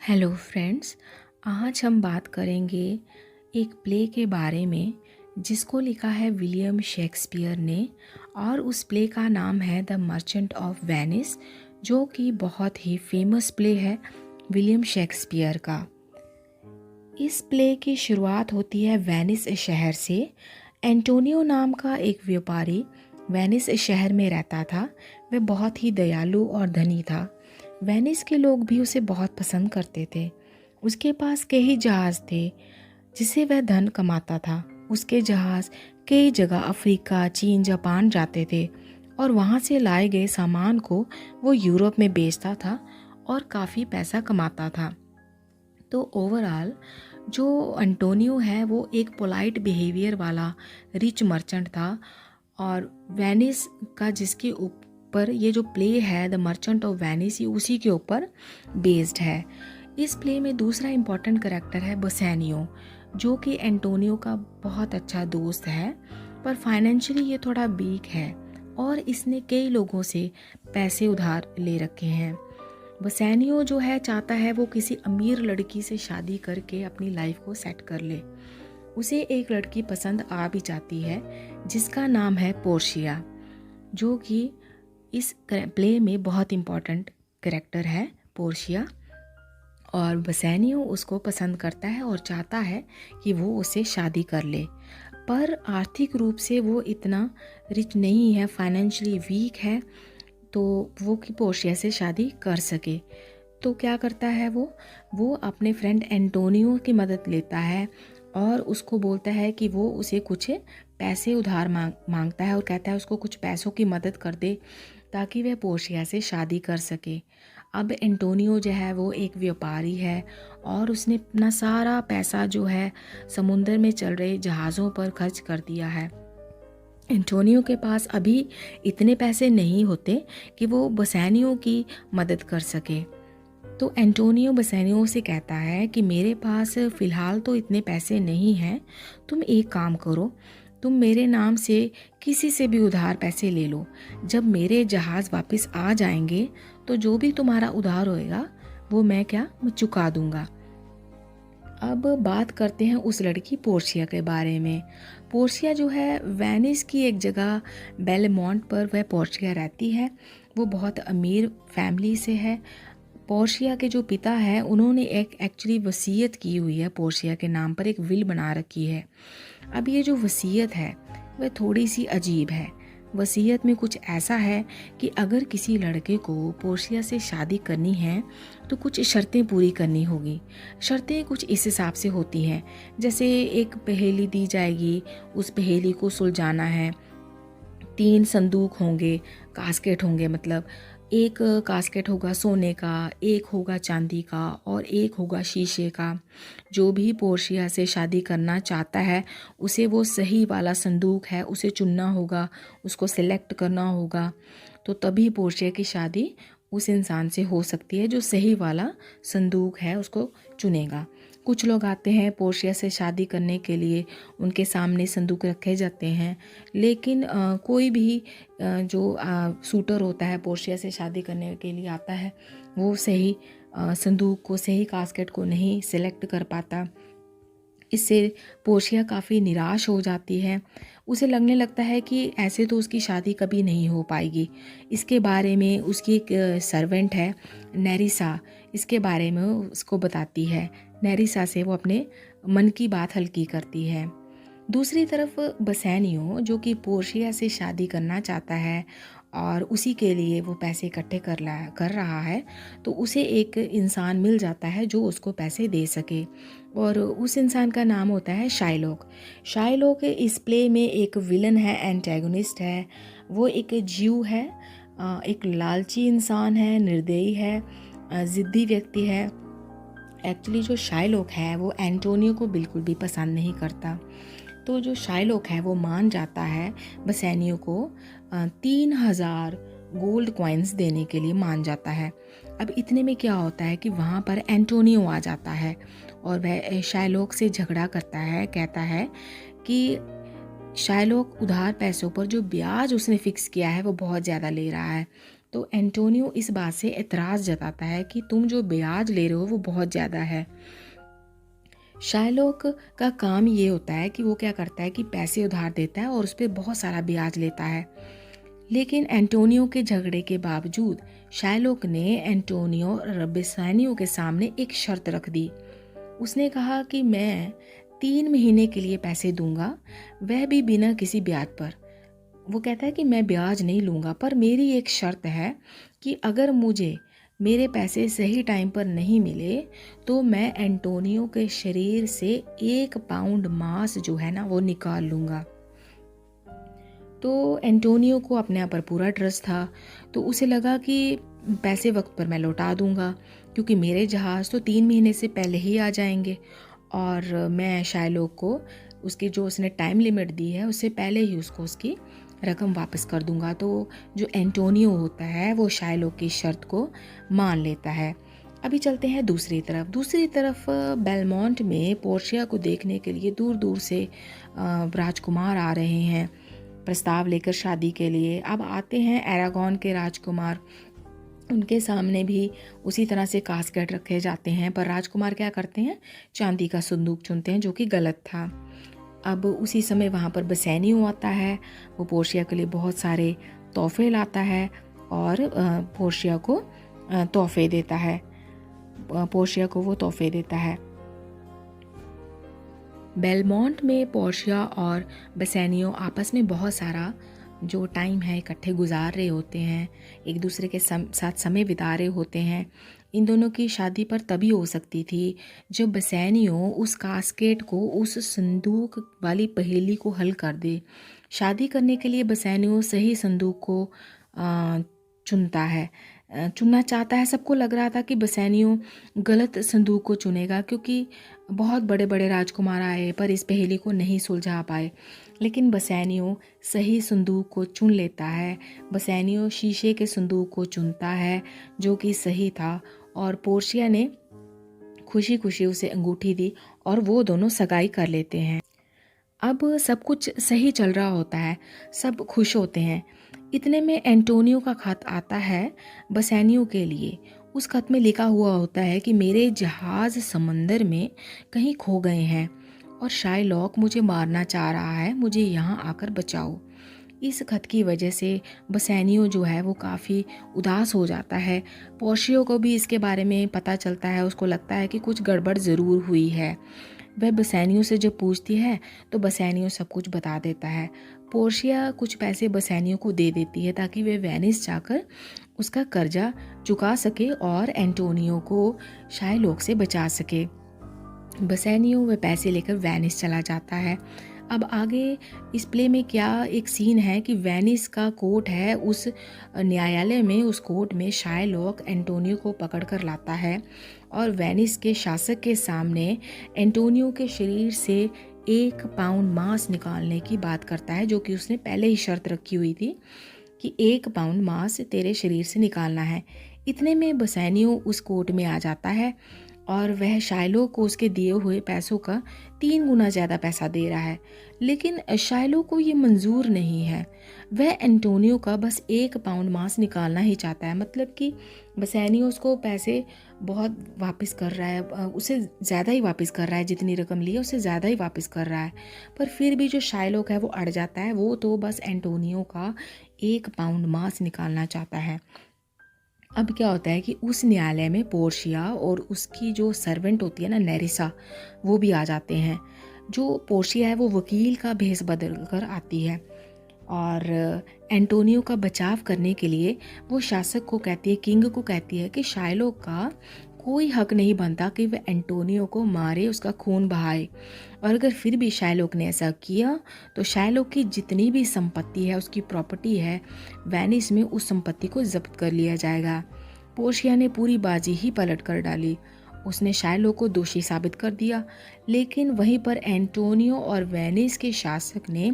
Hello friends. आज हम बात करेंगे एक प्ले के बारे में जिसको लिखा है विलियम शेक्सपियर ने, और उस प्ले का नाम है द मर्चेंट ऑफ वेनिस, जो कि बहुत ही फेमस प्ले है विलियम शेक्सपियर का। इस प्ले की शुरुआत होती है वेनिस शहर से। एंटोनियो नाम का एक व्यापारी वेनिस शहर में रहता था। वह बहुत ही दयालु और धनी था। वेनिस के लोग भी उसे बहुत पसंद करते थे। उसके पास कई जहाज़ थे जिसे वह धन कमाता था। उसके जहाज़ कई जगह अफ्रीका, चीन, जापान जाते थे और वहाँ से लाए गए सामान को वो यूरोप में बेचता था और काफ़ी पैसा कमाता था। तो ओवरऑल जो एंटोनियो है वो एक पोलाइट बिहेवियर वाला रिच मर्चेंट था। और वेनिस का जिसके ऊपर ये जो प्ले है द मर्चेंट ऑफ वेनिस, ये उसी के ऊपर बेस्ड है। इस प्ले में दूसरा इम्पॉर्टेंट करेक्टर है बसेनियो, जो कि एंटोनियो का बहुत अच्छा दोस्त है, पर फाइनेंशियली ये थोड़ा वीक है और इसने कई लोगों से पैसे उधार ले रखे हैं। बसेनियो जो है चाहता है वो किसी अमीर लड़की से शादी करके अपनी लाइफ को सेट कर ले। उसे एक लड़की पसंद आ भी जाती है जिसका नाम है पोर्शिया, जो कि इस प्ले में बहुत इम्पॉर्टेंट कैरेक्टर है पोर्शिया। और बसेनियो उसको पसंद करता है और चाहता है कि वो उससे शादी कर ले, पर आर्थिक रूप से वो इतना रिच नहीं है, फाइनेंशियली वीक है, तो वो कि पोर्शिया से शादी कर सके। तो क्या करता है वो अपने फ्रेंड एंटोनियो की मदद लेता है और उसको बोलता है कि वो उसे कुछ पैसे उधार मांगता है और कहता है उसको कुछ पैसों की मदद कर दे ताकि वह पोर्शिया से शादी कर सके। अब एंटोनियो जो है वो एक व्यापारी है और उसने अपना सारा पैसा जो है समुंदर में चल रहे जहाज़ों पर खर्च कर दिया है। एंटोनियो के पास अभी इतने पैसे नहीं होते कि वो बसेनियो की मदद कर सके। तो एंटोनियो बसेनियो से कहता है कि मेरे पास फ़िलहाल तो इतने पैसे नहीं हैं, तुम एक काम करो, तुम मेरे नाम से किसी से भी उधार पैसे ले लो। जब मेरे जहाज़ वापस आ जाएंगे तो जो भी तुम्हारा उधार होएगा वो मैं चुका दूंगा। अब बात करते हैं उस लड़की पोर्शिया के बारे में। पोर्शिया जो है वेनिस की एक जगह बेलमोंट पर वह पोर्शिया रहती है। वो बहुत अमीर फैमिली से है। पोर्शिया के जो पिता है उन्होंने एक एक्चुअली वसीयत की हुई है, पोर्शिया के नाम पर एक विल बना रखी है। अब ये जो वसीयत है वह थोड़ी सी अजीब है। वसीयत में कुछ ऐसा है कि अगर किसी लड़के को पोर्शिया से शादी करनी है तो कुछ शर्तें पूरी करनी होगी। शर्तें कुछ इस हिसाब से होती हैं, जैसे एक पहेली दी जाएगी, उस पहेली को सुलझाना है, 3 संदूक होंगे, कास्केट होंगे, मतलब एक कास्केट होगा सोने का, एक होगा चांदी का और एक होगा शीशे का। जो भी पोर्शिया से शादी करना चाहता है उसे वो सही वाला संदूक है उसे चुनना होगा, उसको सिलेक्ट करना होगा, तो तभी पोर्शिया की शादी उस इंसान से हो सकती है जो सही वाला संदूक है उसको चुनेगा। कुछ लोग आते हैं पोर्शिया से शादी करने के लिए, उनके सामने संदूक रखे जाते हैं, लेकिन कोई भी जो सूटर होता है पोर्शिया से शादी करने के लिए आता है वो सही संदूक को, सही कास्केट को नहीं सिलेक्ट कर पाता। इससे पोर्शिया काफ़ी निराश हो जाती है। उसे लगने लगता है कि ऐसे तो उसकी शादी कभी नहीं हो पाएगी। इसके बारे में उसकी एक सर्वेंट है नेरिसा, इसके बारे में उसको बताती है। नेरिसा से वो अपने मन की बात हल्की करती है। दूसरी तरफ बसेनियो जो कि पोर्शिया से शादी करना चाहता है और उसी के लिए वो पैसे इकट्ठे कर रहा है, तो उसे एक इंसान मिल जाता है जो उसको पैसे दे सके, और उस इंसान का नाम होता है शाइलॉक। शाइलॉक इस प्ले में एक विलन है, एंटेगोनिस्ट है। वो एक ज्यू है, एक लालची इंसान है, निर्दयी है, ज़िद्दी व्यक्ति है। एक्चुअली जो शाइलॉक है वो एंटोनियो को बिल्कुल भी पसंद नहीं करता। तो जो शाइलॉक है वो मान जाता है बसेनियो को 3000 गोल्ड कॉइन्स देने के लिए मान जाता है। अब इतने में क्या होता है कि वहाँ पर एंटोनियो आ जाता है और वह शाइलॉक से झगड़ा करता है, कहता है कि शाइलॉक उधार पैसों पर जो ब्याज उसने फिक्स किया है वो बहुत ज़्यादा ले रहा है। तो एंटोनियो इस बात से एतराज़ जताता है कि तुम जो ब्याज ले रहे हो वो बहुत ज़्यादा है। शाइलॉक का काम ये होता है कि वो क्या करता है कि पैसे उधार देता है और उस पर बहुत सारा ब्याज लेता है। लेकिन एंटोनियो के झगड़े के बावजूद शाइलॉक ने एंटोनियो और बेसानियो के सामने एक शर्त रख दी। उसने कहा कि मैं 3 महीने के लिए पैसे दूंगा, वह भी बिना किसी ब्याज पर। वो कहता है कि मैं ब्याज नहीं लूँगा, पर मेरी एक शर्त है कि अगर मुझे मेरे पैसे सही टाइम पर नहीं मिले तो मैं एंटोनियो के शरीर से 1 पाउंड मांस जो है ना वो निकाल लूँगा। तो एंटोनियो को अपने आप पर पूरा ट्रस्ट था, तो उसे लगा कि पैसे वक्त पर मैं लौटा दूँगा, क्योंकि मेरे जहाज़ तो 3 महीने से पहले ही आ जाएंगे और मैं शाइलॉक को उसकी जो उसने टाइम लिमिट दी है उससे पहले ही उसको उसकी रकम वापस कर दूंगा। तो जो एंटोनियो होता है वो शाइलॉक की शर्त को मान लेता है। अभी चलते हैं दूसरी तरफ बेलमोंट में पोर्शिया को देखने के लिए दूर दूर से राजकुमार आ रहे हैं प्रस्ताव लेकर शादी के लिए। अब आते हैं एरागॉन के राजकुमार, उनके सामने भी उसी तरह से कास्केट रखे जाते हैं, पर राजकुमार क्या करते हैं, चांदी का संदूक चुनते हैं, जो कि गलत था। अब उसी समय वहाँ पर बेसानियो आता है, वो पोर्शिया के लिए बहुत सारे तोहफे लाता है और पोर्शिया को तोहफे देता है, पोर्शिया को वो तोहफे देता है। बेलमोंट में पोर्शिया और बेसानियो आपस में बहुत सारा जो टाइम है इकट्ठे गुजार रहे होते हैं, एक दूसरे के साथ समय बिता रहे होते हैं। इन दोनों की शादी पर तभी हो सकती थी जब बेसानियो उस कास्केट को, उस संदूक वाली पहेली को हल कर दे। शादी करने के लिए बेसानियो सही संदूक को चुनना चाहता है। सबको लग रहा था कि बेसानियो गलत संदूक को चुनेगा, क्योंकि बहुत बड़े बड़े राजकुमार आए पर इस पहेली को नहीं सुलझा पाए। लेकिन बेसानियो सही संदूक को चुन लेता है। बेसानियो शीशे के संदूक को चुनता है जो कि सही था, और पोर्शिया ने खुशी खुशी उसे अंगूठी दी और वो दोनों सगाई कर लेते हैं। अब सब कुछ सही चल रहा होता है, सब खुश होते हैं। इतने में एंटोनियो का खत आता है बेसानियो के लिए। उस खत में लिखा हुआ होता है कि मेरे जहाज़ समंदर में कहीं खो गए हैं और शाइलॉक मुझे मारना चाह रहा है, मुझे यहाँ आकर बचाओ। इस खत की वजह से बेसानियो जो है वो काफ़ी उदास हो जाता है। पोर्शिया को भी इसके बारे में पता चलता है, उसको लगता है कि कुछ गड़बड़ ज़रूर हुई है। वह बेसानियो से जब पूछती है तो बेसानियो सब कुछ बता देता है। पोर्शिया कुछ पैसे बेसानियो को दे देती है ताकि वह वेनिस जाकर उसका कर्जा चुका सके और एंटोनियो को शाइलॉक से बचा सके। बेसानियो वह पैसे लेकर वेनिस चला जाता है। अब आगे इस प्ले में क्या एक सीन है कि वेनिस का कोर्ट है, उस न्यायालय में, उस कोर्ट में शाइलॉक एंटोनियो को पकड़ कर लाता है और वेनिस के शासक के सामने एंटोनियो के शरीर से 1 पाउंड मांस निकालने की बात करता है, जो कि उसने पहले ही शर्त रखी हुई थी कि 1 पाउंड मांस तेरे शरीर से निकालना है। इतने में बेसानियो उस कोर्ट में आ जाता है और वह शाइलॉक को उसके दिए हुए पैसों का 3 गुना ज़्यादा पैसा दे रहा है। लेकिन शाइलॉक को ये मंजूर नहीं है। वह एंटोनियो का बस 1 पाउंड मांस निकालना ही चाहता है, मतलब कि बेसानियो उसको पैसे बहुत वापस कर रहा है, उसे ज़्यादा ही वापस कर रहा है, जितनी रकम ली है उससे ज़्यादा ही वापस कर रहा है। पर फिर भी जो शाइलॉक है वो अड़ जाता है, वो तो बस एंटोनियो का 1 पाउंड मांस निकालना चाहता है। अब क्या होता है कि उस न्यायालय में पोर्शिया और उसकी जो सर्वेंट होती है ना, नेरिसा, वो भी आ जाते हैं। जो पोर्शिया है वो वकील का भेष बदल कर आती है और एंटोनियो का बचाव करने के लिए वो शासक को कहती है, किंग को कहती है कि शाइलॉक का कोई हक नहीं बनता कि वह एंटोनियो को मारे, उसका खून बहाए, और अगर फिर भी शाइलॉक ने ऐसा किया तो शाइलॉक की जितनी भी संपत्ति है, उसकी प्रॉपर्टी है वेनिस में, उस संपत्ति को जब्त कर लिया जाएगा। पोर्शिया ने पूरी बाजी ही पलट कर डाली। उसने शाइलॉक को दोषी साबित कर दिया, लेकिन वहीं पर एंटोनियो और वेनिस के शासक ने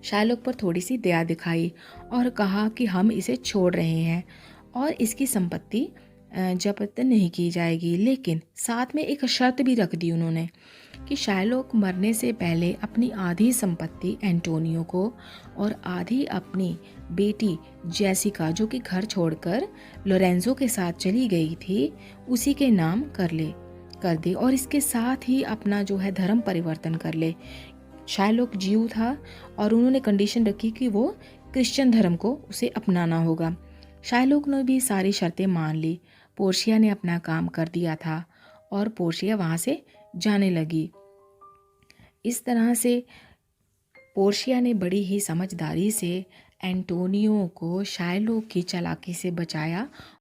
शाइलॉक पर थोड़ी सी दया दिखाई और कहा कि हम इसे छोड़ रहे हैं और इसकी संपत्ति जब्त नहीं की जाएगी, लेकिन साथ में एक शर्त भी रख दी उन्होंने। कि शायलोक मरने से पहले अपनी आधी संपत्ति एंटोनियो को और आधी अपनी बेटी जेसिका, जो कि घर छोड़कर लोरेंजो के साथ चली गई थी, उसी के नाम कर दे और इसके साथ ही अपना जो है धर्म परिवर्तन कर ले। शायलोक जीव था और उन्होंने कंडीशन रखी कि वो क्रिश्चियन धर्म को उसे अपनाना होगा। शायलोक ने भी सारी शर्तें मान ली। पोर्शिया ने अपना काम कर दिया था और पोर्शिया वहाँ से जाने लगी। इस तरह से पोर्शिया ने बड़ी ही समझदारी से एंटोनियो को शायलोक की चालाकी से बचाया